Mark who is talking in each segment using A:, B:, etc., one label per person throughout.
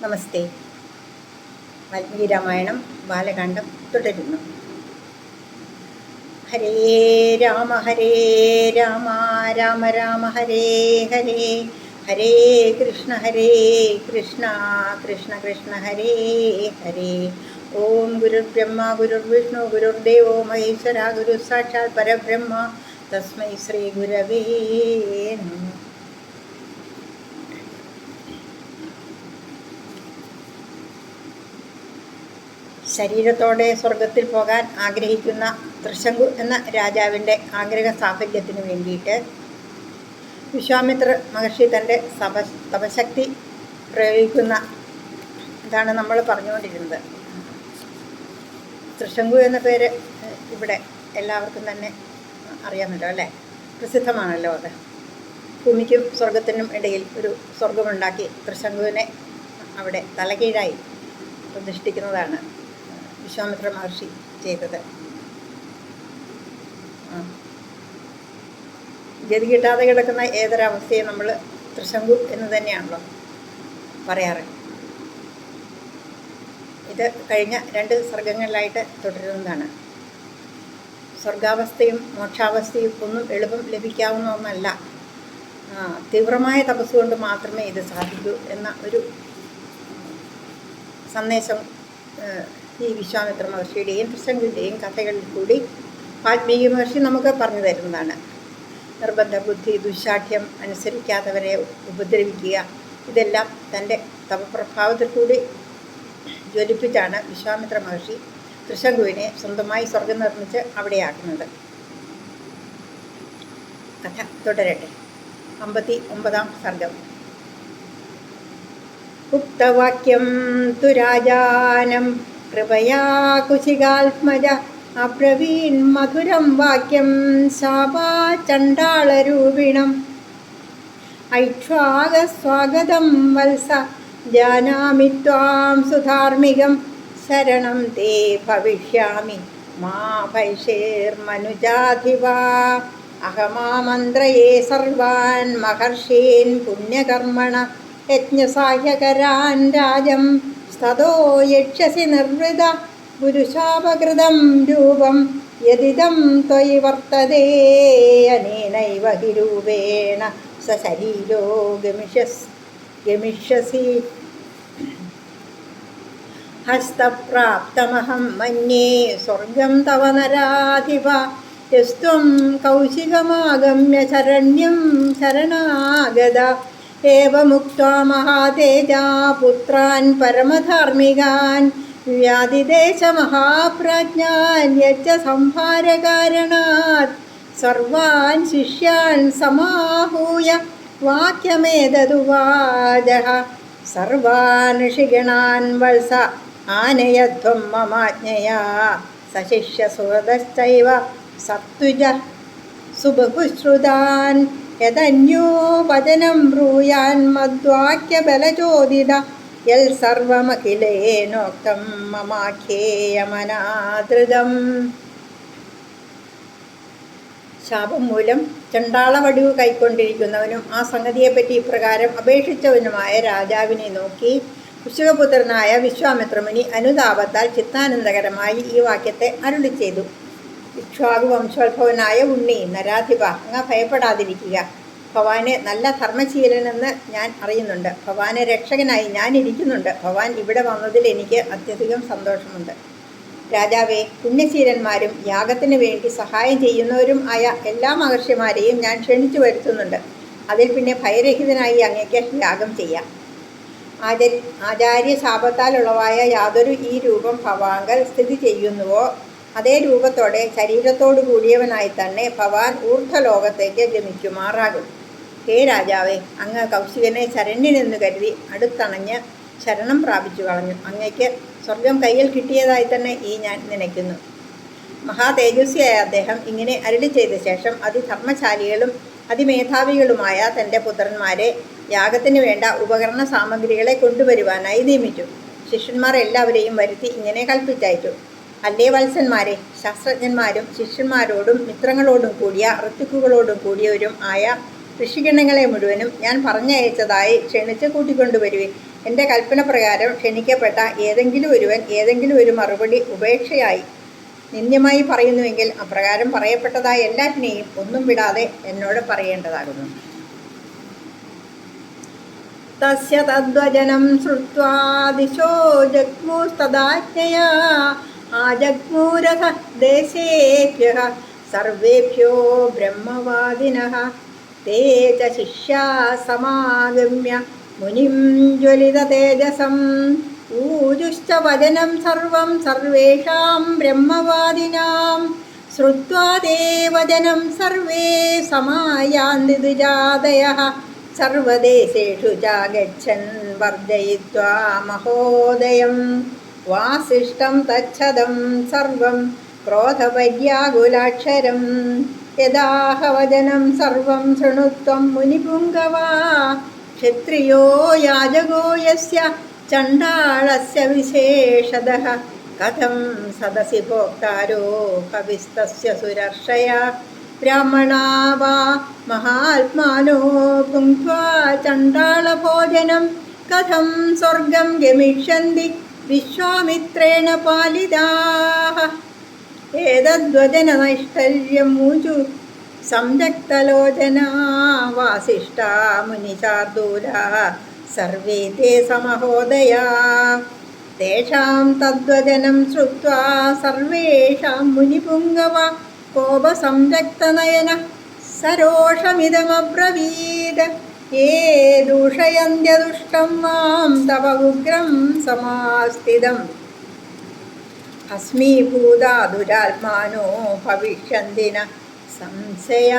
A: നമസ്തേ. വാൽമീകി രാമായണം ബാലകാണ്ഡം തുടരുന്നു. ഹരേ രാമ രാമ രാമ ഹരേ ഹരേ, ഹരേ കൃഷ്ണ കൃഷ്ണ കൃഷ്ണ ഹരേ ഹരേ. ഓം ഗുരുർബ്രഹ്മ ഗുരുർവിഷ്ണു ഗുരുർദേവോ മഹേശ്വര ഗുരു സാക്ഷാത് പരബ്രഹ്മ തസ്മൈ ശ്രീ ഗുരവേ നമഃ. ശരീരത്തോടെ സ്വർഗത്തിൽ പോകാൻ ആഗ്രഹിക്കുന്ന തൃശങ്കു എന്ന രാജാവിൻ്റെ ആഗ്രഹ സാഫല്യത്തിന് വേണ്ടിയിട്ട് വിശ്വാമിത്ര മഹർഷി തൻ്റെ തപശക്തി പ്രയോഗിക്കുന്ന ഇതാണ് നമ്മൾ പറഞ്ഞുകൊണ്ടിരുന്നത്. തൃശങ്കു എന്ന പേര് ഇവിടെ എല്ലാവർക്കും തന്നെ അറിയാമല്ലോ അല്ലേ, പ്രസിദ്ധമാണല്ലോ അത്. ഭൂമിക്കും സ്വർഗത്തിനും ഇടയിൽ ഒരു സ്വർഗമുണ്ടാക്കി തൃശങ്കുവിനെ അവിടെ തലകീഴായി പ്രതിഷ്ഠിക്കുന്നതാണ് വിശ്വാമിത്ര മഹർഷി ചെയ്തത്. ഗതി കിട്ടാതെ കിടക്കുന്ന ഏതൊരവസ്ഥയെ നമ്മൾ തൃശങ്കു എന്ന് തന്നെയാണല്ലോ പറയാറ്. ഇത് കഴിഞ്ഞ 2 സർഗങ്ങളിലായിട്ട് തുടരുന്നതാണ്. സ്വർഗാവസ്ഥയും മോക്ഷാവസ്ഥയും ഒന്നും എളുപ്പം ലഭിക്കാവുന്ന ഒന്നല്ല. തീവ്രമായ തപസ്സുകൊണ്ട് മാത്രമേ ഇത് സാധിക്കൂ എന്ന ഒരു സന്ദേശം ഈ വിശ്വാമിത്ര മഹർഷിയുടെയും തൃശങ്കുവിൻ്റെയും കഥകളിൽ കൂടി വാൽമീകി മഹർഷി നമുക്ക് പറഞ്ഞു തരുന്നതാണ്. നിർബന്ധ ബുദ്ധി, ദുശാഠ്യം, അനുസരിക്കാത്തവരെ ഉപദ്രവിക്കുക, ഇതെല്ലാം തൻ്റെ തപപ്രഭാവത്തിൽ കൂടി ജ്വലിപ്പിച്ചാണ് വിശ്വാമിത്ര മഹർഷി തൃശങ്കുവിനെ സ്വന്തമായി സ്വർഗം നിർമ്മിച്ച് അവിടെയാക്കുന്നത്. കഥ തുടരട്ടെ. 59-ാം സർഗം. ഉക്തവാക്യം തു രാജാനം കൃപയാ കുശികാത്മജ അബ്രവീൻ മധുരം വാക്യം ശാപാ ചണ്ഡാളരൂപിണം. ഐക്ഷ്വാകസ്വാഗതം വത്സ ജാനാമി ത്വാം സുധാർമ്മികം ശരണം തേ ഭവിഷ്യാമി മാ ഭൈഷേർമനുജാധിവാ. അഹമാമന്ത്രയേ സർവാൻ മഹർഷീൻ പുണ്യകർമ്മണ യജ്ഞസാഹ്യകരാൻ രാജം സ്തതോ യക്ഷസി നിർവൃത ഗുരുശാപകൃതം രൂപം യദിദം ത്വയി വർത്തതേ അനേനൈവ ഹി രൂപേണ സശരീരോ ഗമിഷ്യസി. ഹസ്തപ്രാപ്തമഹം മന്യേ സ്വർഗം തവ നരാധിപ യസ്ത്വം കൗശികമാഗമ്യ ശരണ്യം ശരണാഗത. ഏവമുക്ത്വാ മഹാതേജാ പുത്രാൻ പരമധാർമ്മികാൻ വ്യാധിദേശമഹാപ്രജ്ഞാൻ യജ്ഞ സംഹാരകാരണാത് സർവാൻ ശിഷ്യാൻ സമാഹൂയ വാക്യമേതദുവാചഃ. സർവാൻ ഋഷിഗണാൻ വത്സ ആനയധ്വം മമാജ്ഞയാ സശിഷ്യസുഹൃതശ്ചൈവ സത്വിജ സുബഹുശ്രുതാൻ യദന്യോ വചനം ബ്രൂയാൻ മദ്വാക്യബലചോദിത യൽ സർവമഖിലേനോക്തം മമാഖ്യേയമനാദൃതം. ശാപം മൂലം ചണ്ഡാളവടിവ് കൈക്കൊണ്ടിരിക്കുന്നവനും ആ സംഗതിയെപ്പറ്റി ഇപ്രകാരം അപേക്ഷിച്ചവനുമായ രാജാവിനെ നോക്കി കുശികപുത്രനായ വിശ്വാമിത്രമുനി അനുതാപത്താൽ ചിത്താനന്ദകരമായി ഈ വാക്യത്തെ അരുളി ചെയ്തു. ഇക്ഷ്വാകു വംശോത്ഭവനായ ഉണ്ണി, നരാധിപ, അങ്ങ് ഭയപ്പെടാതിരിക്കുക. ഭവാനെ നല്ല ധർമ്മശീലനെന്ന് ഞാൻ അറിയുന്നുണ്ട്. ഭവാനെ രക്ഷകനായി ഞാൻ ഇരിക്കുന്നുണ്ട്. ഭവാൻ ഇവിടെ വന്നതിൽ എനിക്ക് അത്യധികം സന്തോഷമുണ്ട്. രാജാവേ, പുണ്യശീലന്മാരും യാഗത്തിന് വേണ്ടി സഹായം ചെയ്യുന്നവരും ആയ എല്ലാ മഹർഷിമാരെയും ഞാൻ ക്ഷണിച്ചു വരുത്തുന്നുണ്ട്. അതിൽ പിന്നെ ഭയരഹിതനായി അങ്ങേക്ക് യാഗം ചെയ്യാം. ആചാര്യ ശാപത്താലുള്ളവായ യാതൊരു ഈ രൂപം ഭവാങ്കൽ സ്ഥിതി ചെയ്യുന്നുവോ അതേ രൂപത്തോടെ ശരീരത്തോടു കൂടിയവനായി തന്നെ ഭവാൻ ഊർധ്വലോകത്തേക്ക് ഗമിക്കുമാറാകും. ഹേ രാജാവേ, അങ്ങ് കൗശികനെ ശരണ്യനെന്ന് കരുതി അടുത്തണഞ്ഞ് ശരണം പ്രാപിച്ചു കളഞ്ഞു. അങ്ങയ്ക്ക് സ്വർഗം കയ്യിൽ കിട്ടിയതായി തന്നെ ഈ ഞാൻ നനയ്ക്കുന്നു. മഹാതേജസ്വിയായ അദ്ദേഹം ഇങ്ങനെ അരുളി ചെയ്ത ശേഷം അതിധർമ്മശാലികളും അതിമേധാവികളുമായ തൻ്റെ പുത്രന്മാരെ യാഗത്തിന് വേണ്ട ഉപകരണ സാമഗ്രികളെ കൊണ്ടുവരുവാനായി നിയമിച്ചു. ശിഷ്യന്മാർ എല്ലാവരെയും വരുത്തി ഇങ്ങനെ കൽപ്പിച്ചയച്ചു. അല്ലേ വത്സന്മാരെ, ശാസ്ത്രജ്ഞന്മാരും ശിഷ്യന്മാരോടും മിത്രങ്ങളോടും കൂടിയ ഋത്തുക്കുകളോടും കൂടിയവരും ആയ ഋഷിഗണങ്ങളെ മുഴുവനും ഞാൻ പറഞ്ഞയച്ചതായി ക്ഷണിച്ച് കൂട്ടിക്കൊണ്ടുവരുവിൻ. എൻ്റെ കൽപ്പന പ്രകാരം ക്ഷണിക്കപ്പെട്ട ഏതെങ്കിലും ഒരുവൻ ഏതെങ്കിലും ഒരു മറുപടി ഉപേക്ഷയായി നിന്ദ്യമായി പറയുന്നുവെങ്കിൽ അപ്രകാരം പറയപ്പെട്ടതായ എല്ലാറ്റിനെയും ഒന്നും വിടാതെ എന്നോട് പറയേണ്ടതാകുന്നു. തസ്യ തദ്വചനം ശ്രുത്വാ ദിശോ ജഗ്മുസ്തദാജ്ഞയാ ആജഗ്മൂരഥ ദേശേഭ്യഃ സർവേഭ്യോ ബ്രഹ്മവാദിനഃ. തേ ച ശിഷ്യാ സമാഗമ്യ മുനിം ജ്വലിത തേജസം ഊജുശ്ച വചനം സർവം സർവേഷാം ബ്രഹ്മവാദിനാം. ശ്രുത്വാ തേ വചനം സർവേ സമായാന്തി ദ്വിജാതയഃ. സർവദേശേഷു ച ഗച്ഛൻ വർജയിത്വാ മഹോദയം. വാസിഷ്ഠം തച്ഛദം സർവം ക്രോധപര്യാകുലാക്ഷരം. യദാഹ വചനം സർവം ശൃണുത്വം മുനിപുങ്കവാ. ക്ഷത്രിയോ യാജകോ യസ്യ ചണ്ഡാളസ്യ വിശേഷതഃ. കഥം സദസി ഭോക്താരോ കവിസ്തസ്യ സുരർഷയാ. ബ്രാഹ്മണാ വാ മഹാത്മാനോ ഭുങ്ക്വാ ചണ്ഡാളഭോജനം. കഥം സ്വർഗം ഗമിഷ്യന്തി വിശ്വാമിത്രേണ പാലിതാഃ. ഏതദ്വചനനൈഷ്ഠല്യം മൂചു സംരക്തലോചനാ. വാസിഷ്ഠാ മുനിശാർദൂലാ സർവേ തേ സമഹോദയാ. തേഷാം തദ്വചനം ശ്രുത്വാ സർവേഷാം മുനിപുങ്കവ കോപസംരക്തനയന സരോഷമിതമബ്രവീത്. യേ ദൂഷയന്ത്യദുഷ്ടം മാം തവ ഉഗ്രം സമാസ്ഥിതം. ഭസ്മീഭൂതാ ദുരാത്മാനോ ഭവിഷ്യന്തി ന സംശയ.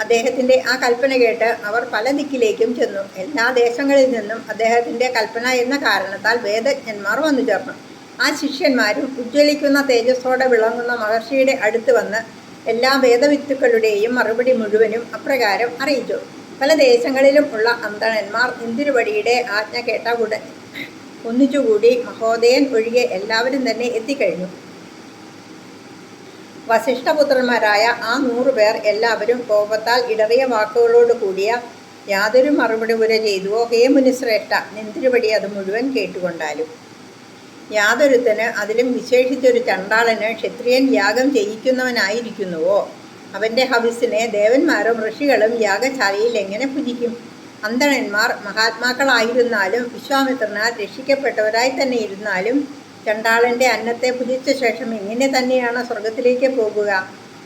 A: അദ്ദേഹത്തിൻ്റെ ആ കൽപ്പന കേട്ട് അവർ പല ദിക്കിലേക്കും ചെന്നു. എല്ലാ ദേശങ്ങളിൽ നിന്നും അദ്ദേഹത്തിൻ്റെ കൽപ്പന എന്ന കാരണത്താൽ വേദജ്ഞന്മാർ വന്നു ചേർന്നു. ആ ശിഷ്യന്മാരും ഉജ്ജ്വലിക്കുന്ന തേജസ്സോടെ വിളങ്ങുന്ന മഹർഷിയുടെ അടുത്ത് വന്ന് എല്ലാ വേദവിത്തുക്കളുടെയും മറുപടി മുഴുവനും അപ്രകാരം അറിയിച്ചു. പല ദേശങ്ങളിലും ഉള്ള അന്തണന്മാർ ഇന്ദിരുവടിയുടെ ആജ്ഞ കേട്ട ഉടൻ ഒന്നിച്ചുകൂടി മഹോദയൻ ഒഴികെ എല്ലാവരും തന്നെ എത്തിക്കഴിഞ്ഞു. വസിഷ്ഠപുത്രന്മാരായ ആ 100 പേർ എല്ലാവരും കോപത്താൽ ഇടറിയ വാക്കുകളോട് കൂടിയ യാതൊരു മറുപടി പുര ചെയ്തുവോ. ഹേ മുനിശ്രേഷ്ഠ, നിന്തിരുപടി അത് മുഴുവൻ കേട്ടുകൊണ്ടാലും യാതൊരുത്തന്, അതിലും വിശേഷിച്ചൊരു ചണ്ടാളന് ക്ഷത്രിയൻ യാഗം ചെയ്യിക്കുന്നവനായിരിക്കുന്നുവോ അവൻ്റെ ഹവിസിനെ ദേവന്മാരും ഋഷികളും യാഗശാലയിൽ എങ്ങനെ പൂജിക്കും? അന്തണന്മാർ മഹാത്മാക്കളായിരുന്നാലും വിശ്വാമിത്രനാൽ രക്ഷിക്കപ്പെട്ടവരായി തന്നെ ഇരുന്നാലും ചണ്ടാളൻ്റെ അന്നത്തെ ഭുജിച്ച ശേഷം ഇങ്ങനെ തന്നെയാണ് സ്വർഗത്തിലേക്ക് പോകുക.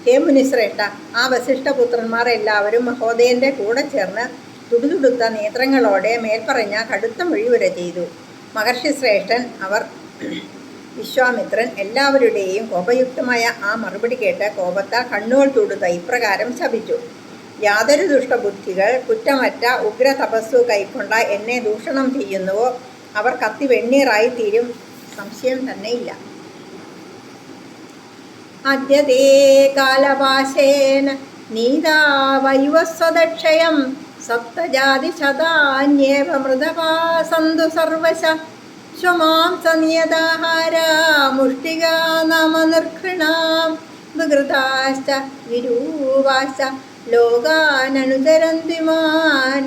A: ഹേ മുനിശ്രേഷ്ഠ, ആ വസിഷ്ഠപുത്രന്മാർ എല്ലാവരും മഹോദയൻ്റെ കൂടെ ചേർന്ന് തുടുതുടുത്ത നേത്രങ്ങളോടെ മേൽപ്പറഞ്ഞ കടുത്ത മൊഴിവര ചെയ്തു. മഹർഷി ശ്രേഷ്ഠൻ അവർ വിശ്വാമിത്രൻ എല്ലാവരുടെയും കോപയുക്തമായ ആ മറുപടി കേട്ട് കോപത്താൽ കണ്ണുകൾ തൊടുത്ത ഇപ്രകാരം ശപിച്ചു. യാതൊരു ദുഷ്ടബുദ്ധികൾ കുറ്റമറ്റ ഉഗ്ര തപസ്സു കൈക്കൊണ്ട എന്നെ ദൂഷണം ചെയ്യുന്നുവോ അവർ കത്തി വെണ്ണീറായി തീരും, സംശയം തന്നെയില്ല. അദ്യതേ കാലപാശേന നീതാ വൈവസ്വദക്ഷയം സപ്തജാതി ശതാന്യേവ മൃതപാ സന്തു സർവശ. സ്വമാംസനിയതാഹാരാ മുഷ്ടികാ നാമ നിർഘൃണാം വികൃതാശ്ച വിരൂപാശ്ച ലോകാനനുചരന്തി മാൻ.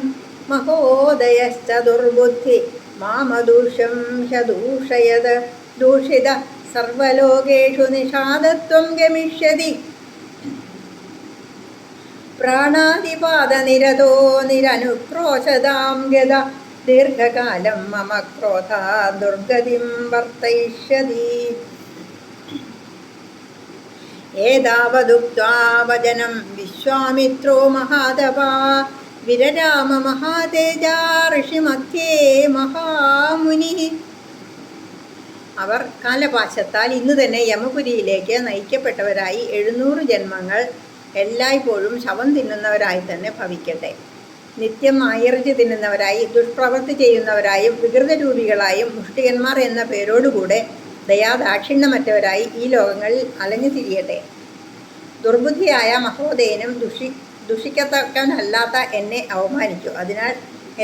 A: മഹോദയശ്ച ദുർബുദ്ധി മാമദൂഷം ഹ്യദൂഷയത്. ദൂഷിത സർവലോകേഷു നിഷാദത്വം ഗമിഷ്യതി. പ്രാണാതിപാദനിരതോ നിരനുക്രോശതാം ഗത. ദീർഘകാലം മമ ക്രോധ ദുർഗതിം വർത്തയിഷ്യതി. ഏതാവദുക്ത്വാ വചനം വിശ്വാമിത്രോ മഹാതപാ വിരരാമ മഹാതേജാ ഋഷിമധ്യേ മഹാമുനി. അവർ കാലപാശത്താൽ ഇന്ന് തന്നെ യമപുരിയിലേക്ക് നയിക്കപ്പെട്ടവരായി 700 ജന്മങ്ങൾ എല്ലായ്പ്പോഴും ശവം തിന്നുന്നവരായി തന്നെ ഭവിക്കട്ടെ. നിത്യം നായർജി തിന്നുന്നവരായി, ദുഷ്പ്രവൃത്തി ചെയ്യുന്നവരായും വികൃതരൂപികളായും മുഷ്ടികന്മാർ എന്ന പേരോടുകൂടെ ദയാദാക്ഷിണ്യമറ്റവരായി ഈ ലോകങ്ങളിൽ അലഞ്ഞു തിരിയട്ടെ. ദുർബുദ്ധിയായ മഹോദയനും ദുഷിക്കത്തക്കവനല്ലാത്ത എന്നെ അവമാനിച്ചു. അതിനാൽ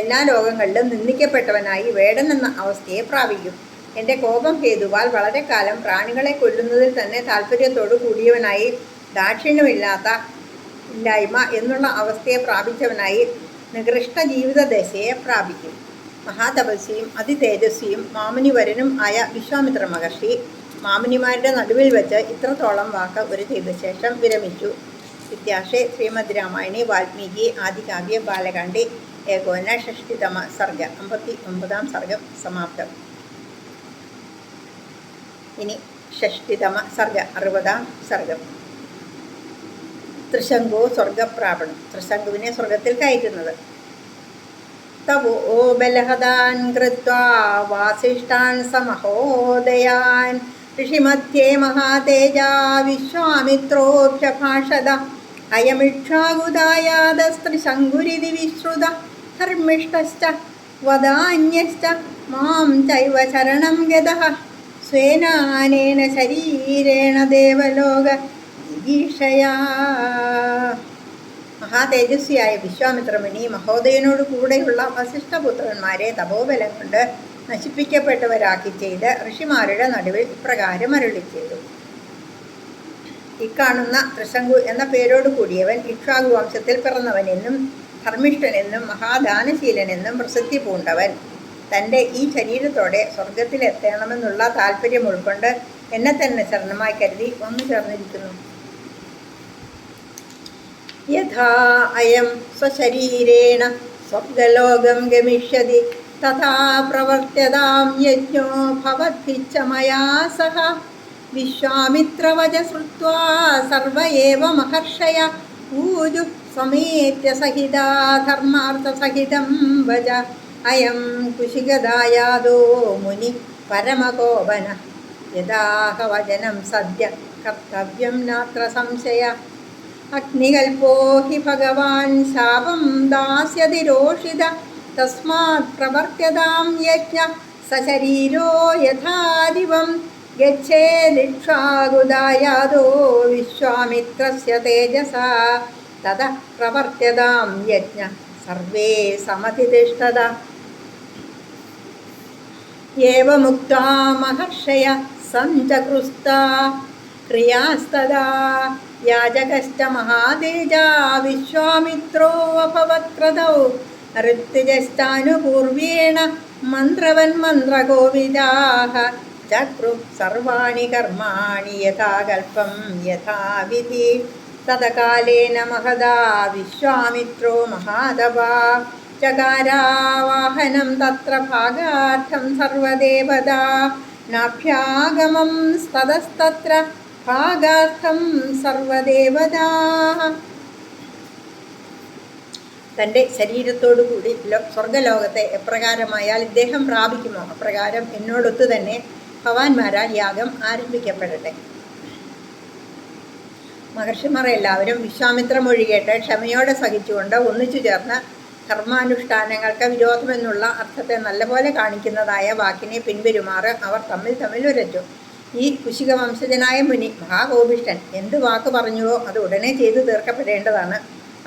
A: എല്ലാ ലോകങ്ങളിലും നിന്ദിക്കപ്പെട്ടവനായി വേടൻ എന്ന അവസ്ഥയെ പ്രാപിക്കും. എൻ്റെ കോപം ഹേതുവാൽ വളരെ കാലം പ്രാണികളെ കൊല്ലുന്നതിൽ തന്നെ താല്പര്യത്തോടു കൂടിയവനായി ദാക്ഷിണ്യമില്ലാത്ത ഇല്ലായ്മ എന്നുള്ള അവസ്ഥയെ പ്രാപിച്ചവനായി നികൃഷ്ട ജീവിതദശയെ പ്രാപിക്കും. മഹാതപസ്വിയും അതിതേജസ്വിയും മാമുനിവരനും ആയ വിശ്വാമിത്ര മഹർഷി മാമുനിമാരുടെ നടുവിൽ വെച്ച് ഇത്രത്തോളം വാക്ക് ഒരു ചെയ്ത ശേഷം വിരമിച്ചു. ഇത്യാശേ ശ്രീമദ് രാമായണി വാൽമീകി ആദികാവ്യ ബാലകാണ്ഡേ ഏകോന ഷഷ്ടിതമ സർഗ 59 സർഗം സമാപ്തം. ഇനി ഷഷ്ടിതമ സർഗ 60 സർഗം. ത്രിശങ്കോ സ്വർഗപ്രാപണം. ത്രിശങ്കുവിനെ സ്വർഗത്തിൽ കയറ്റുന്നത്. തവോ ബലഹദാൻ കൃത്വാ വാസിഷ്ഠാൻ സമഹോദയാൻ ഋഷിമധ്യേ മഹാതേജാ വിശ്വാമിത്രോഭ്യഭാഷത അയമിക്ഷാകുദായാദസ്ത്രിശങ്കുരിതി വിശ്രുത ധർമ്മിഷ്ഠശ്ച വദാന്യശ്ച മാം ചൈവ ശരണം ഗതഃ സ്വേനാനേന ശരീരേണ ദേവലോക ജിഗീഷയാ. മഹാതേജസ്വിയായ വിശ്വാമിത്രമുനി മഹോദയനോട് കൂടെയുള്ള വസിഷ്ഠപുത്രന്മാരെ തപോബലം കൊണ്ട് നശിപ്പിക്കപ്പെട്ടവരാക്കി ചെയ്ത് ഋഷിമാരുടെ നടുവിൽ ഇപ്രകാരം അരുളി ചെയ്തു. ഇക്കാണുന്ന ത്രിശങ്കു എന്ന പേരോട് കൂടിയവൻ ഇക്ഷ്വാകു വംശത്തിൽ പിറന്നവനെന്നും ധർമ്മിഷ്ഠനെന്നും മഹാദാനശീലനെന്നും പ്രസിദ്ധി പൂണ്ടവൻ. തൻ്റെ ഈ ശരീരത്തോടെ സ്വർഗത്തിലെത്തണമെന്നുള്ള താല്പര്യം ഉൾക്കൊണ്ട് എന്നെ തന്നെ ശരണമായി കരുതി വന്നു ചേർന്നിരിക്കുന്നു. യഥാ അയം സ്വശരീരേണ സ്വർഗലോകം ഗമിഷ്യതി തഥാ പ്രവർത്യതാം യജ്ഞോ ഭവദ്ഭിശ്ച മയാ സഹ. വിശ്വാമിത്രവച ശ്രുത്വാ സർവ ഏവ മഹർഷയ ഊജു സമേത്യ സഹിതാ ധർമാർത്ഥസഹിതം വച. അയം കുശികദായാദോ മുനി പരമകോപന യഥാഹ വചനം സദ്യ കർത്തവ്യം നാത്ര സംശയ. അഗ്നികൽപോ ഹി ഭഗവാൻ ശാപം ദാസ്യതി രോഷിത തസ്മാത് പ്രവർത്യതാം യജ്ഞ സശരീരോ യഥാദിവം ഗച്ഛേദിക്ഷാകുദായാദോ വിശ്വാമിത്രസ്യ തേജസാ തതഃ പ്രവർത്യതാം യജ്ഞ സർവേ സമതിഷ്ഠത. ഏവമുക്താ മഹർഷയ സഞ്ചകൃസ്താ ക്രിയാസ്തദാ യാജകശ്ച മഹാതേജാ വിശ്വാമിത്രോ അഭവത്ക്രതൗ ഋത്വിജശ്ചാനുപൂർവേണ മന്ത്രവന്മന്ത്രകോവിദാഃ ചക്രു സർവാണി കർമാണി യഥാകൽപം യഥാവിധി. തദകാലേന മഹദാ വിശ്വാമിത്രോ മഹാതപാ ചകാരാവാഹനം തത്ര ഭാഗാർത്ഥം സർവദേവതാ നാഭ്യാഗമം തതസ്തത്ര ഭാഗാർത്ഥം സർവദേവതാ. തൻ്റെ ശരീരത്തോടുകൂടി സ്വർഗലോകത്തെ എപ്രകാരമായാൽ ഇദ്ദേഹം പ്രാപിക്കുമോ അപ്രകാരം എന്നോടൊത്തു തന്നെ ഭവാന്മാരാൽ യാഗം ആരംഭിക്കപ്പെടട്ടെ. മഹർഷിമാർ എല്ലാവരും വിശ്വാമിത്ര മൊഴി കേട്ട് ക്ഷമയോടെ സഹിച്ചുകൊണ്ട് ഒന്നിച്ചു ചേർന്ന് കർമാനുഷ്ഠാനങ്ങൾക്ക് വിരോധമെന്നുള്ള അർത്ഥത്തെ നല്ലപോലെ കാണിക്കുന്നതായ വാക്കിനെ പിൻവരുമാറ് അവർ തമ്മിൽ ഉരച്ചു. ഈ കുശിക വംശജനായ മുനി മഹാകോപിഷ്ഠൻ എന്ത് വാക്ക് പറഞ്ഞുവോ അത് ഉടനെ ചെയ്തു തീർക്കപ്പെടേണ്ടതാണ്.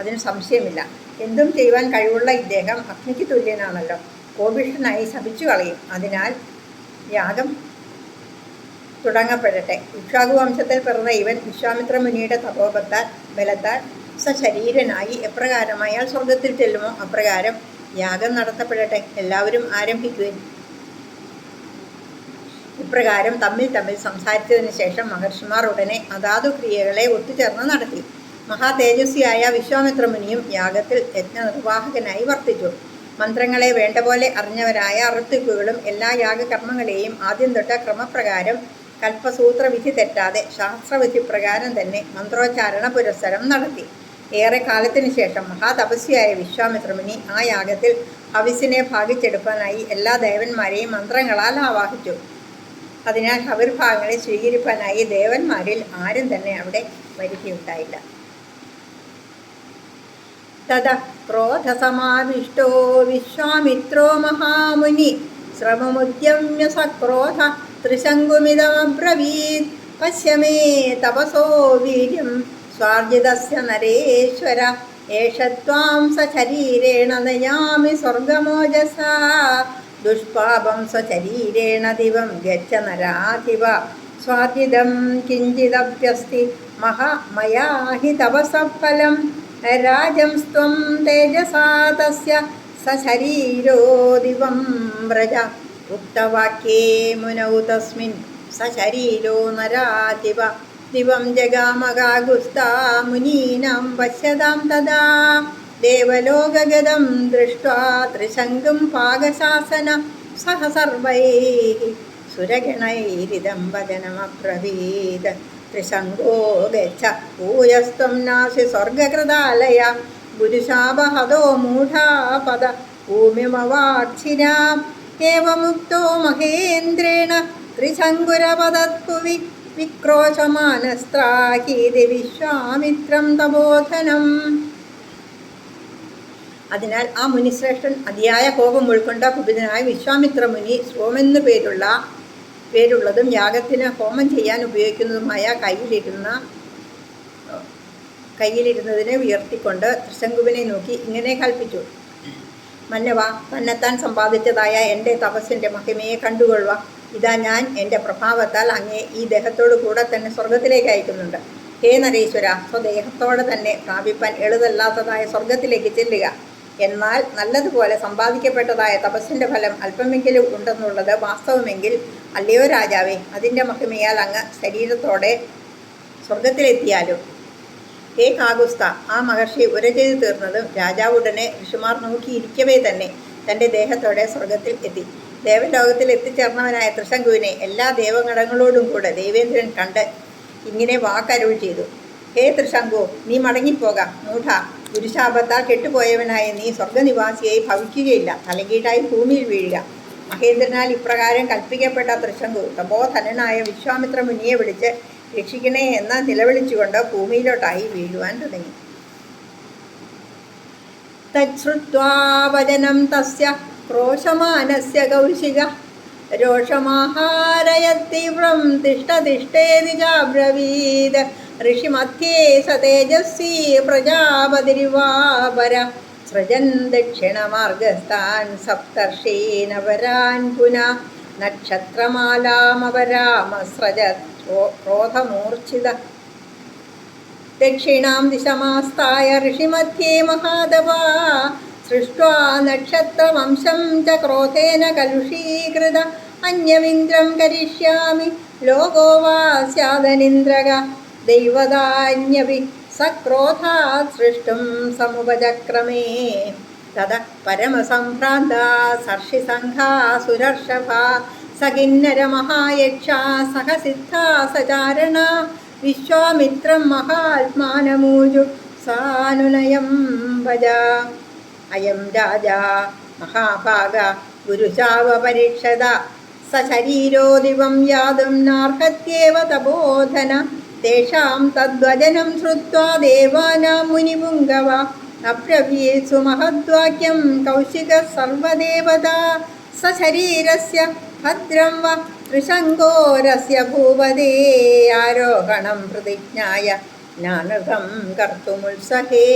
A: അതിന് സംശയമില്ല. എന്തും ചെയ്യുവാൻ കഴിവുള്ള ഇദ്ദേഹം അഗ്നിക്ക് തുല്യനാണല്ലോ. കോപിഷ്ഠനായി ശപിച്ചു കളയും. അതിനാൽ യാഗം തുടങ്ങപ്പെടട്ടെ. ഇക്ഷ്വാകു വംശത്തിൽ പിറന്ന ഇവൻ വിശ്വാമിത്ര മുനിയുടെ ബലത്താൽ സശരീരനായി എപ്രകാരമായാൽ സ്വർഗത്തിൽ ചെല്ലുമോ അപ്രകാരം യാഗം നടത്തപ്പെടട്ടെ. എല്ലാവരും ആരംഭിക്കുകയും. ഇപ്രകാരം തമ്മിൽ സംസാരിച്ചതിന് ശേഷം മഹർഷിമാർ ഉടനെ അതാതു ക്രിയകളെ ഒത്തുചേർന്ന് നടത്തി. മഹാതേജസ്വിയായ വിശ്വാമിത്ര മുനിയും യാഗത്തിൽ യജ്ഞനിർവാഹകനായി വർത്തിച്ചു. മന്ത്രങ്ങളെ വേണ്ട പോലെ അറിഞ്ഞവരായ ഋത്വിക്കുകളും എല്ലാ യാഗകർമ്മങ്ങളെയും ആദ്യം തൊട്ട് ക്രമപ്രകാരം കൽപ്പസൂത്രവിധി തെറ്റാതെ ശാസ്ത്രവിധി പ്രകാരം തന്നെ മന്ത്രോച്ചാരണ പുരസ്സരം നടത്തി. ഏറെ കാലത്തിനു ശേഷം മഹാതപസ്വിയായ വിശ്വാമിത്രമുനി ആ യാഗത്തിൽ ഹവിസിനെ ഭാഗിച്ചെടുക്കാനായി എല്ലാ ദേവന്മാരെയും മന്ത്രങ്ങളാൽ ആവാഹിച്ചു. അതിനാൽ ഹവിർഭാഗങ്ങളെ സ്വീകരിപ്പാനായി ദേവന്മാരിൽ ആരും തന്നെ അവിടെ വരികയുണ്ടായില്ല. തദ ക്രോധസമാവിഷ്ടോ വിശ്വാമിത്രോ മഹാമുനി ശ്രമമുദ്യമ്യ സക്രോധ ത്രിശങ്കുമിതമബ്രവീത്. പശ്യ മേ തപസോ വീര്യം സ്വാർജിതസ്യ നരേശ്വര ഏഷ ത്വാം സശരീരേണ നയാമി സ്വർഗമോജസാ. ദുഷ്പാപം സ്വശരീരേണ ദിവം ഗച്ഛ നരാധിപ സ്വാർജിതം കിഞ്ചിദപ്യസ്തി മയാ ഹി തപസഫലം രാജം സ്ത്വം തേജസാ തസ്യ സശരീരോ ദിവം വ്രജ ഉക്തവാക്യേ മുനൗ തസ്മിൻ സശരീരോ നരാതിവ ദിവം ജഗാമകാഗുസ്താ മുനീനാം പശ്യതാം തദാ ദേവലോകഗതം ദൃഷ്ട്വാ ത്രിശങ്കും പാകശാസന സഹ സർവൈഃ സുരഗണൈരിദം വചനമബ്രവീത് ത്രിശങ്കോ ഗച്ഛ ഭൂയസ്ത്വം നാസി സ്വർഗകൃതാലയ ഗുരുശാപഹതോ മൂഢാപദ ഭൂമിമവാക്ഷിരാ ഏവമുക്തോ മഹേന്ദ്രേണ ത്രിശങ്കുരപദത്ഭുവി വിക്രോശമാനസ്ത്രാഹീതി വിശ്വാമിത്രം തപോധനം. അതിനാൽ ആ മുനിശ്രേഷ്ഠൻ അതിയായ കോപം ഉൾക്കൊണ്ട കുപിതനായ വിശ്വാമിത്ര മുനി സോമെന്നു പേരുള്ളതും യാഗത്തിന് ഹോമം ചെയ്യാൻ ഉപയോഗിക്കുന്നതുമായ കയ്യിലിരുന്നതിനെ ഉയർത്തിക്കൊണ്ട് ത്രിശങ്കുവിനെ നോക്കി ഇങ്ങനെ കൽപ്പിച്ചു: മന്നവ, തന്നെത്താൻ സമ്പാദിച്ചതായ എൻ്റെ തപസ്സിൻ്റെ മഹിമയെ കണ്ടുകൊള്ളുക. ഇതാ ഞാൻ എൻ്റെ പ്രഭാവത്താൽ അങ്ങേ ഈ ദേഹത്തോടു കൂടെ തന്നെ സ്വർഗത്തിലേക്ക് അയക്കുന്നുണ്ട്. ഹേ നരേശ്വര, സ്വദേഹത്തോടെ തന്നെ പ്രാപിപ്പാൻ എളുതല്ലാത്തതായ സ്വർഗത്തിലേക്ക് ചെല്ലുക. എന്നാൽ നല്ലതുപോലെ സമ്പാദിക്കപ്പെട്ടതായ തപസ്സിൻ്റെ ഫലം അല്പമെങ്കിലും ഉണ്ടെന്നുള്ളത് വാസ്തവമെങ്കിൽ അല്ലയോ രാജാവേ, അതിൻ്റെ മഹിമയാൽ അങ്ങ് ശരീരത്തോടെ സ്വർഗത്തിലെത്തിയാലും. ഹേ കാകുസ്ത, ആ മഹർഷി ഉര ചെയ്തു തീർന്നതും രാജാവ് ഉടനെ ഋഷിമാർ നോക്കിയിരിക്കവേ തന്നെ തൻ്റെ ദേഹത്തോടെ സ്വർഗത്തിൽ എത്തി. ദേവലോകത്തിൽ എത്തിച്ചേർന്നവനായ ത്രിശങ്കുവിനെ എല്ലാ ദേവഗണങ്ങളോടും കൂടെ ദേവേന്ദ്രൻ കണ്ട് ഇങ്ങനെ വാക്കരുൾ ചെയ്തു: ഹേ ത്രിശങ്കു, നീ മടങ്ങിപ്പോക. മൂഢ, ഗുരുശാപത്താൽ കെട്ടുപോയവനായ നീ സ്വർഗനിവാസിയായി ഭവിക്കുകയില്ല, തലകീഴായി ഭൂമിയിൽ വീഴുക. മഹേന്ദ്രനാൽ ഇപ്രകാരം കൽപ്പിക്കപ്പെട്ട ത്രിശങ്കു തപോധനനായ വിശ്വാമിത്ര മുനിയെ വിളിച്ച് രക്ഷിക്കണേ എന്ന് നിലവിളിച്ചുകൊണ്ട് ഭൂമിയിലോട്ടായി വീഴുവാൻ തുടങ്ങി. തച്ഛ്രുത്വാ വചനം തസ്യ ക്രോശമാനസ്യ കൗശിക രോഷമാഹാരയത്തീവ്രം തിഷ്ടതിഷ്ഠേതി ചാബ്രവീത് ഋഷിമധ്യേ സ തേജസ്വീ പ്രജാപതിരിവാപര സൃജൻ ദക്ഷിണമാർഗസ്ഥാൻ സപ്തർഷീനവരാൻ പുനഃ നക്ഷത്രമാലാമവരാമസ്രജ ക്രോധമൂർച്ഛിത ദക്ഷിണാം ദിശമാസ്ഥായ ഋഷിമധ്യേ മഹാദവാ സൃഷ്ട്വാ നക്ഷത്രവംശം ച ക്രോധേന കലുഷീകൃത അന്യമിന്ദ്രം കരിഷ്യാമി ലോകോ വാ സ്യാദനിന്ദ്രക ദൈവതാന്യപി സക്രോധാത് സൃഷ്ടും സമുപചക്രമേ തത പരമസംഭ്രാന്ത സർഷിസംഘാ സുരർഷഭ സകിന്നരമഹായക്ഷാ സഹസിദ്ധാ സചാരണ വിശ്വാമിത്രം മഹാത്മാനമൂജു സാനുനയം ഭജ. അയം രാജാ മഹാഭാഗ ഗുരുശാപപരീക്ഷത സശരീരോ ദിവം യാതും നാർഹത്യേവ തപോധന തേഷാം തദ്വചനം ശ്രുത്വാ ദേവാനാം മുനിപുംഗവ അബ്രവീത്സു മഹദ്വാക്യം കൗശിക സർവദേവതാ സശരീരസ്യ ഭദ്രം വ ത്രിശങ്കോരസ്യ ഭൂപതേ ആരോഹണം പ്രതിജ്ഞായ ജ്ഞാനൃതം കർത്തുമുത്സഹേ.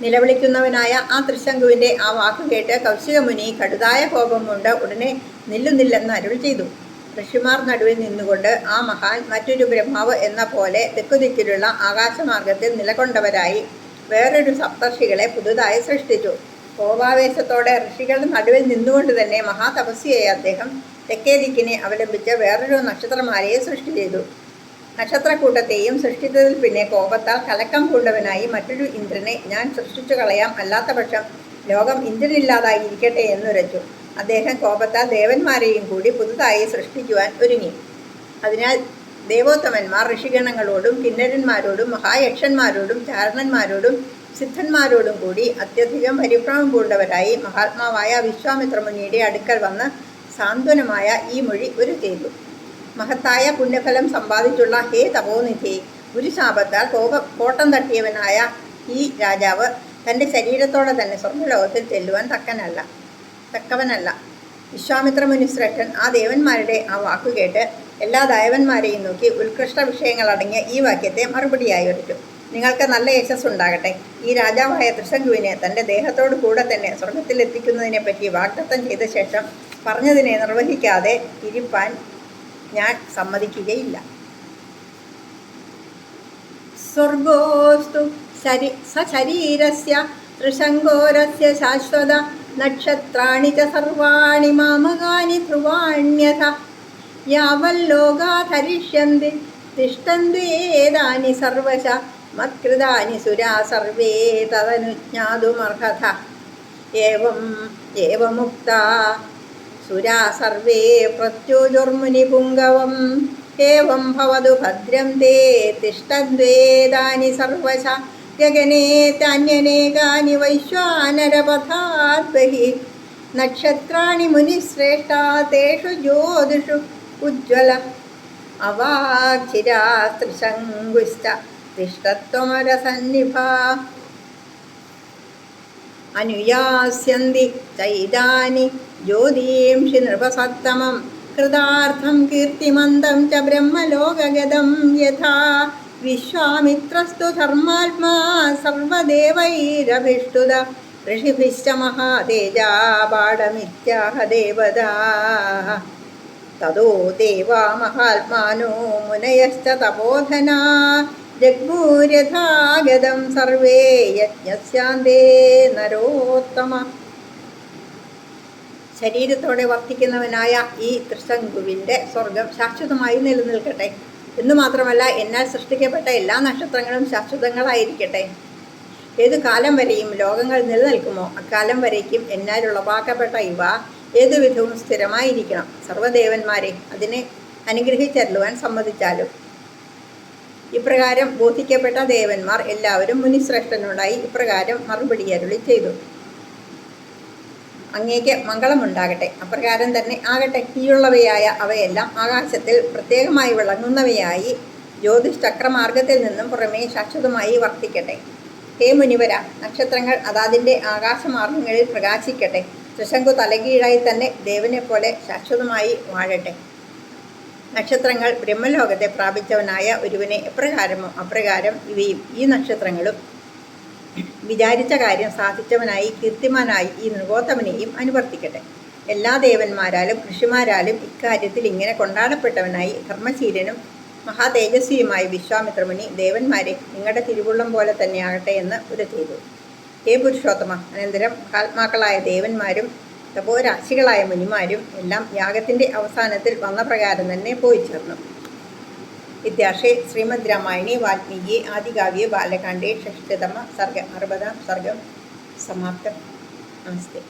A: നിലവിളിക്കുന്നവനായ ആ ത്രിശങ്കുവിൻ്റെ ആ വാക്ക് കേട്ട് കൗശികമുനി കടുതായ കോപം കൊണ്ട് ഉടനെ നില്ലുന്നില്ലെന്ന് അരുൾ ചെയ്തു. ഋഷിമാർ നടുവിൽ നിന്നുകൊണ്ട് ആ മഹാൻ മറ്റൊരു ബ്രഹ്മാവ് എന്ന പോലെ തെക്കുദിക്കിലുള്ള ആകാശമാർഗത്തിൽ നിലകൊണ്ടവരായി വേറൊരു സപ്തർഷികളെ പുതുതായി സൃഷ്ടിച്ചു. കോപാവേശത്തോടെ ഋഷികളുടെ നടുവിൽ നിന്നുകൊണ്ട് തന്നെ മഹാതപസ്വിയായ അദ്ദേഹം തെക്കേ ദിക്കിനെ അവലംബിച്ച് വേറൊരു നക്ഷത്രമാലയെ സൃഷ്ടി ചെയ്തു. നക്ഷത്രക്കൂട്ടത്തെയും സൃഷ്ടിച്ചതിൽ പിന്നെ കോപത്താൽ കലക്കം പൂണ്ടവനായി മറ്റൊരു ഇന്ദ്രനെ ഞാൻ സൃഷ്ടിച്ചു കളയാം, അല്ലാത്ത പക്ഷം ലോകം ഇന്ദ്രനില്ലാതായി ഇരിക്കട്ടെ എന്നുരച്ചു. അദ്ദേഹം കോപത്താൽ ദേവന്മാരെയും കൂടി പുതുതായി സൃഷ്ടിക്കുവാൻ ഒരുങ്ങി. അതിനാൽ ദേവോത്തമന്മാർ ഋഷിഗണങ്ങളോടും കിന്നരന്മാരോടും മഹായക്ഷന്മാരോടും ചാരണന്മാരോടും സിദ്ധന്മാരോടും കൂടി അത്യധികം പരിഭ്രമം പൂണ്ടവരായി മഹാത്മാവായ വിശ്വാമിത്രമുനിയുടെ അടുക്കൽ വന്ന് സാന്ത്വനമായ ഈ മൊഴി ഒരു ചെയ്തു: മഹത്തായ പുണ്യഫലം സമ്പാദിച്ചുള്ള ഹേ തപോനിധി, ഗുരുശാപത്താൽ കോട്ടം തട്ടിയവനായ ഈ രാജാവ് തൻ്റെ ശരീരത്തോടെ തന്നെ സ്വർഗ്ഗലോകത്തിൽ ചെല്ലുവാൻ തക്കവനല്ല. വിശ്വാമിത്ര മുനിശ്രേഷ്ഠൻ ആ ദേവന്മാരുടെ ആ വാക്കുകേട്ട് എല്ലാ ദേവന്മാരെയും നോക്കി ഉത്കൃഷ്ട വിഷയങ്ങളടങ്ങിയ ഈ വാക്യത്തെ മറുപടിയായി ഉരച്ചു: നിങ്ങൾക്ക് നല്ല യശസ്സുണ്ടാകട്ടെ. ഈ രാജാവായ ത്രിശങ്കുവിനെ തൻ്റെ ദേഹത്തോടു കൂടെ തന്നെ സ്വർഗത്തിലെത്തിക്കുന്നതിനെപ്പറ്റി വാഗ്ദത്തം ചെയ്ത ശേഷം പറഞ്ഞതിനെ നിർവഹിക്കാതെ ഇരിപ്പാൻ ഞാൻ സമ്മതിക്കുകയില്ല. സ്വർഗോസ്തു സശരീരസ്യ തൃശങ്കോരസ്യ ശാശ്വത നക്ഷത്രാണി ച സർവാണി മാമകാനി ധ്രുവാണ്യഥ യാവല്ലോകാധരിഷ്യന്തി തിഷ്ടന്ത്വേതാനി സർവശ മത്കൃതാനി സുരാ സർവേ തദനുജ്ഞാതുമർഹത ഏവമുക്താ സുരാ സർവേ പ്രത്യുജുർമുനിപുങ്കവം ഏവം ഭവതു ഭദ്രം തേ തിഷ്ടദ്വേതാനി സർവശ ഗഗനേ താന്യനേകാനി വൈശ്വാനരപഥാത് ബഹിഃ നക്ഷത്രാണി മുനിശ്രേഷ്ഠാ തേഷു ജ്യോതിഷു ഉജ്ജ്വല അവാക്ഷിരാസ്ത്രിശങ്കുശ്ച തിഷ്ടത്വമരസന്നിഭാ അനുയാസ്യന്തി ചൈതാനി ജ്യോതീംഷി നൃപസത്തമം കൃതാർത്ഥം കീർത്തിമന്തം ച ബ്രഹ്മലോകഗതം യഥാ വിശ്വാമിത്രസ്തു ധർമാത്മാ സർവദേവൈരഭിഷ്ടുത ഋഷിഭിശ്ച മഹാതേജാ ബാഡമിത്യാഹ ദേവതാഃ തതോ ദേവാ മഹാത്മാനോ മുനയശ്ച തപോധനാ ജഗ്മൂര്യഥാഗതം സർവേ യജ്ഞസ്യാന്തേ നരോത്തമ. ശരീരത്തോടെ വർത്തിക്കുന്നവനായ ഈ ത്രിശങ്കുവിൻ്റെ സ്വർഗം ശാശ്വതമായി നിലനിൽക്കട്ടെ. എന്നു മാത്രമല്ല, എന്നാൽ സൃഷ്ടിക്കപ്പെട്ട എല്ലാ നക്ഷത്രങ്ങളും ശാശ്വതങ്ങളായിരിക്കട്ടെ. ഏതു കാലം വരെയും ലോകങ്ങൾ നിലനിൽക്കുമോ അക്കാലം വരേക്കും എന്നാൽ ഉളവാക്കപ്പെട്ട ഇവ ഏതുവിധവും സ്ഥിരമായിരിക്കണം. സർവ്വദേവന്മാരെ അതിനെ അനുഗ്രഹിച്ചരുളുവാൻ സമ്മതിച്ചാലും. ഇപ്രകാരം ബോധിക്കപ്പെട്ട ദേവന്മാർ എല്ലാവരും മുനിശ്രേഷ്ഠനോടായി ഇപ്രകാരം മറുപടി അരുളി ചെയ്തു: അങ്ങേക്ക് മംഗളമുണ്ടാകട്ടെ. അപ്രകാരം തന്നെ ആകട്ടെ. ഈയുള്ളവയായ അവയെല്ലാം ആകാശത്തിൽ പ്രത്യേകമായി വിളങ്ങുന്നവയായി ജ്യോതിഷ് ചക്രമാർഗത്തിൽ നിന്നും പുറമേ ശാശ്വതമായി വർത്തിക്കട്ടെ. ഹേ മുനിവര, നക്ഷത്രങ്ങൾ അതാതിൻ്റെ ആകാശമാർഗങ്ങളിൽ പ്രകാശിക്കട്ടെ. ത്രിശങ്കു തലകീഴായി തന്നെ ദേവനെ പോലെ ശാശ്വതമായി വാഴട്ടെ. നക്ഷത്രങ്ങൾ ബ്രഹ്മലോകത്തെ പ്രാപിച്ചവനായ ഒരുവനെ എപ്രകാരമോ അപ്രകാരം ഇവയും ഈ നക്ഷത്രങ്ങളും വിചാരിച്ച കാര്യം സാധിച്ചവനായി കീർത്തിമാനായി ഈ നൃഗോത്തമനെയും അനുവർത്തിക്കട്ടെ. എല്ലാ ദേവന്മാരാലും ഋഷിമാരാലും ഇക്കാര്യത്തിൽ ഇങ്ങനെ കൊണ്ടാടപ്പെട്ടവനായി ധർമ്മശീലനും മഹാതേജസ്വിയുമായ വിശ്വാമിത്രമുനി ദേവന്മാരെ നിങ്ങളുടെ തിരുവുള്ളം പോലെ തന്നെയാകട്ടെ എന്ന് ഉര ചെയ്തു. ഹേ പുരുഷോത്തമ, അനന്തരം മഹാത്മാക്കളായ ദേവന്മാരും തപോരാശികളായ മുനിമാരും എല്ലാം യാഗത്തിൻ്റെ അവസാനത്തിൽ വന്ന പ്രകാരം തന്നെ പോയി ചേർന്നു. ഇത്യാർഷേ ശ്രീമദ് രാമായണേ വാൽമീകി ആദികാവ്യേ ബാലകാണ്ഡേ ഷഷ്ഠതമ സർഗ 60 സർഗം സമാപ്തം. നമസ്തേ.